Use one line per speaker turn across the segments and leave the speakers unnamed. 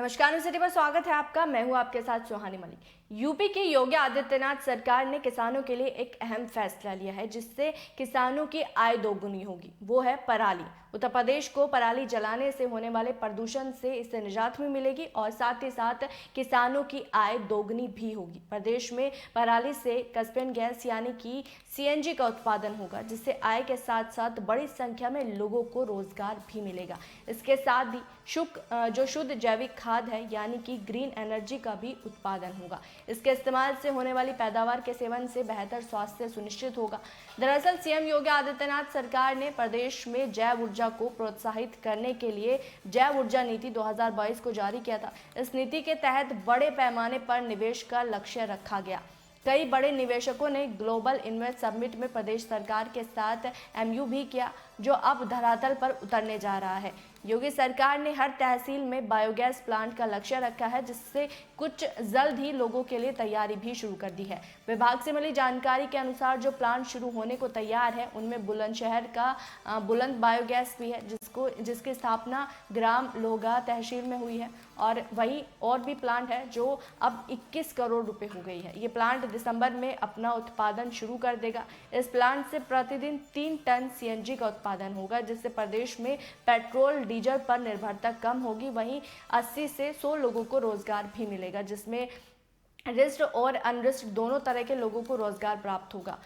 नमस्कार, news city पर स्वागत है आपका। मैं हूं आपके साथ सुहानी मलिक। यूपी की योगी आदित्यनाथ सरकार ने किसानों के लिए एक अहम फैसला लिया है जिससे किसानों की आय दोगुनी होगी। वो है पराली। उत्तर प्रदेश को पराली जलाने से होने वाले प्रदूषण से इससे निजात भी मिलेगी और साथ ही साथ किसानों की आय दोगुनी भी होगी। प्रदेश में पराली से कस्पेन गैस यानी कि सीएनजी का उत्पादन होगा जिससे आय के साथ साथ बड़ी संख्या में लोगों को रोजगार भी मिलेगा। इसके साथ ही जो शुद्ध जैविक खाद है यानी कि ग्रीन एनर्जी का भी उत्पादन होगा। इसके इस्तेमाल से होने वाली पैदावार के सेवन से बेहतर स्वास्थ्य सुनिश्चित होगा। दरअसल सीएम योगी आदित्यनाथ सरकार ने प्रदेश में जैव ऊर्जा को प्रोत्साहित करने के लिए जैव ऊर्जा नीति 2022 को जारी किया था। इस नीति के तहत बड़े पैमाने पर निवेश का लक्ष्य रखा गया। कई बड़े निवेशकों ने ग्लोबल इन्वेस्ट समिट में प्रदेश सरकार के साथ एमयू भी किया जो अब धरातल पर उतरने जा रहा है। योगी सरकार ने हर तहसील में बायोगैस प्लांट का लक्ष्य रखा है जिससे कुछ जल्द ही लोगों के लिए तैयारी भी शुरू कर दी है। विभाग से मिली जानकारी के अनुसार जो प्लांट शुरू होने को तैयार है उनमें बुलंदशहर का बुलंद बायोगैस भी है जिसकी स्थापना ग्राम लोगा तहसील में हुई है और वही और भी प्लांट है जो अब 21 करोड़ रुपए हो गई है। ये प्लांट दिसंबर में अपना उत्पादन शुरू कर देगा। इस प्लांट से प्रतिदिन 3 टन सीएनजी का उत्पादन होगा जिससे प्रदेश में पेट्रोल डीजल पर निर्भरता कम होगी। वहीं 80 से 100 लोगों को रोजगार भी मिलेगा जिसमें रिस्क और अनरिस्क दोनों तरह के लोगों को रोजगार प्राप्त होगा।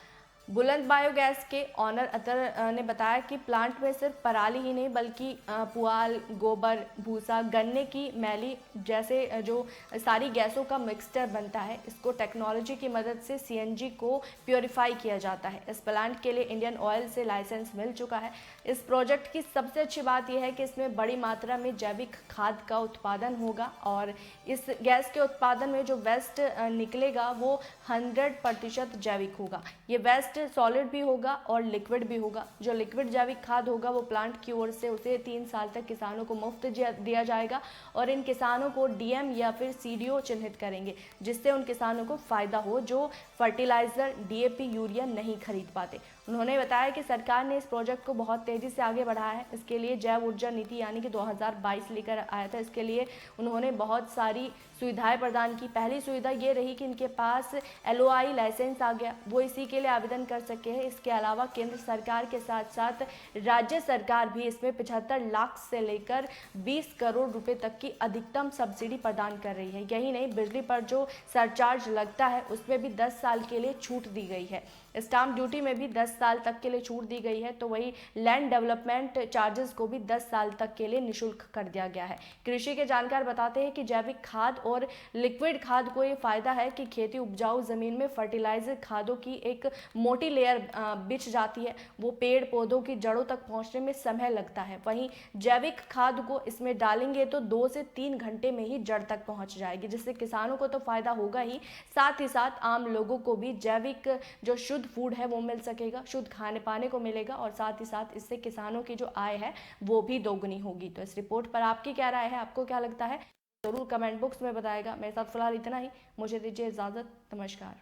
बुलंद बायोगैस के ऑनर अतर ने बताया कि प्लांट में सिर्फ पराली ही नहीं बल्कि पुआल, गोबर, भूसा, गन्ने की मैली जैसे जो सारी गैसों का मिक्सचर बनता है। इसको टेक्नोलॉजी की मदद से सीएनजी को प्योरीफाई किया जाता है। इस प्लांट के लिए इंडियन ऑयल से लाइसेंस मिल चुका है। इस प्रोजेक्ट की सबसे अच्छी बात यह है कि इसमें बड़ी मात्रा में जैविक खाद का उत्पादन होगा और इस गैस के उत्पादन में जो वेस्ट निकलेगा वो 100% जैविक होगा। ये वेस्ट सॉलिड भी होगा और लिक्विड भी होगा। जो लिक्विड जैविक खाद होगा वो प्लांट की ओर से उसे 3 साल तक किसानों को मुफ्त दिया जाएगा और इन किसानों को डीएम या फिर सीडीओ चिन्हित करेंगे जिससे उन किसानों को फायदा हो जो फर्टिलाइजर, डीएपी, यूरिया नहीं खरीद पाते। उन्होंने बताया कि सरकार ने इस प्रोजेक्ट को बहुत तेजी से आगे बढ़ाया है। इसके लिए जैव ऊर्जा नीति यानी कि 2022 लेकर आया था। इसके लिए उन्होंने बहुत सारी सुविधाएं प्रदान की। पहली सुविधा ये रही कि इनके पास LOI लाइसेंस आ गया, वो इसी के लिए आवेदन कर सके हैं। इसके अलावा केंद्र सरकार के साथ साथ राज्य सरकार भी इसमें 75 लाख से लेकर 20 करोड़ रुपए तक की अधिकतम सब्सिडी प्रदान कर रही है। यही नहीं, बिजली पर जो सरचार्ज लगता है उसमें भी 10 साल के लिए छूट दी गई है। स्टाम्प ड्यूटी में भी 10 साल तक के लिए छूट दी गई है। तो वही लैंड डेवलपमेंट चार्जेस को भी 10 साल तक के लिए निःशुल्क कर दिया गया है। कृषि के जानकार बताते हैं कि जैविक खाद और लिक्विड खाद को ये फायदा है कि खेती उपजाऊ जमीन में फर्टिलाइजर खादों की एक मोटी लेयर बिछ जाती है। वो पेड़ पौधों की जड़ों तक पहुंचने में समय लगता है। वहीं जैविक खाद को इसमें डालेंगे तो 2 से 3 घंटे में ही जड़ तक पहुंच जाएगी जिससे किसानों को तो फायदा होगा ही, साथ ही साथ आम लोगों को भी जैविक जो शुद्ध फूड है वो मिल सकेगा, शुद्ध खाने पाने को मिलेगा और साथ ही साथ इससे किसानों की जो आय है वो भी दोगुनी होगी। तो इस रिपोर्ट पर आपकी क्या राय है, आपको क्या लगता है, जरूर कमेंट बॉक्स में बताएगा। मेरे साथ फिलहाल इतना ही, मुझे दीजिए इजाजत। नमस्कार।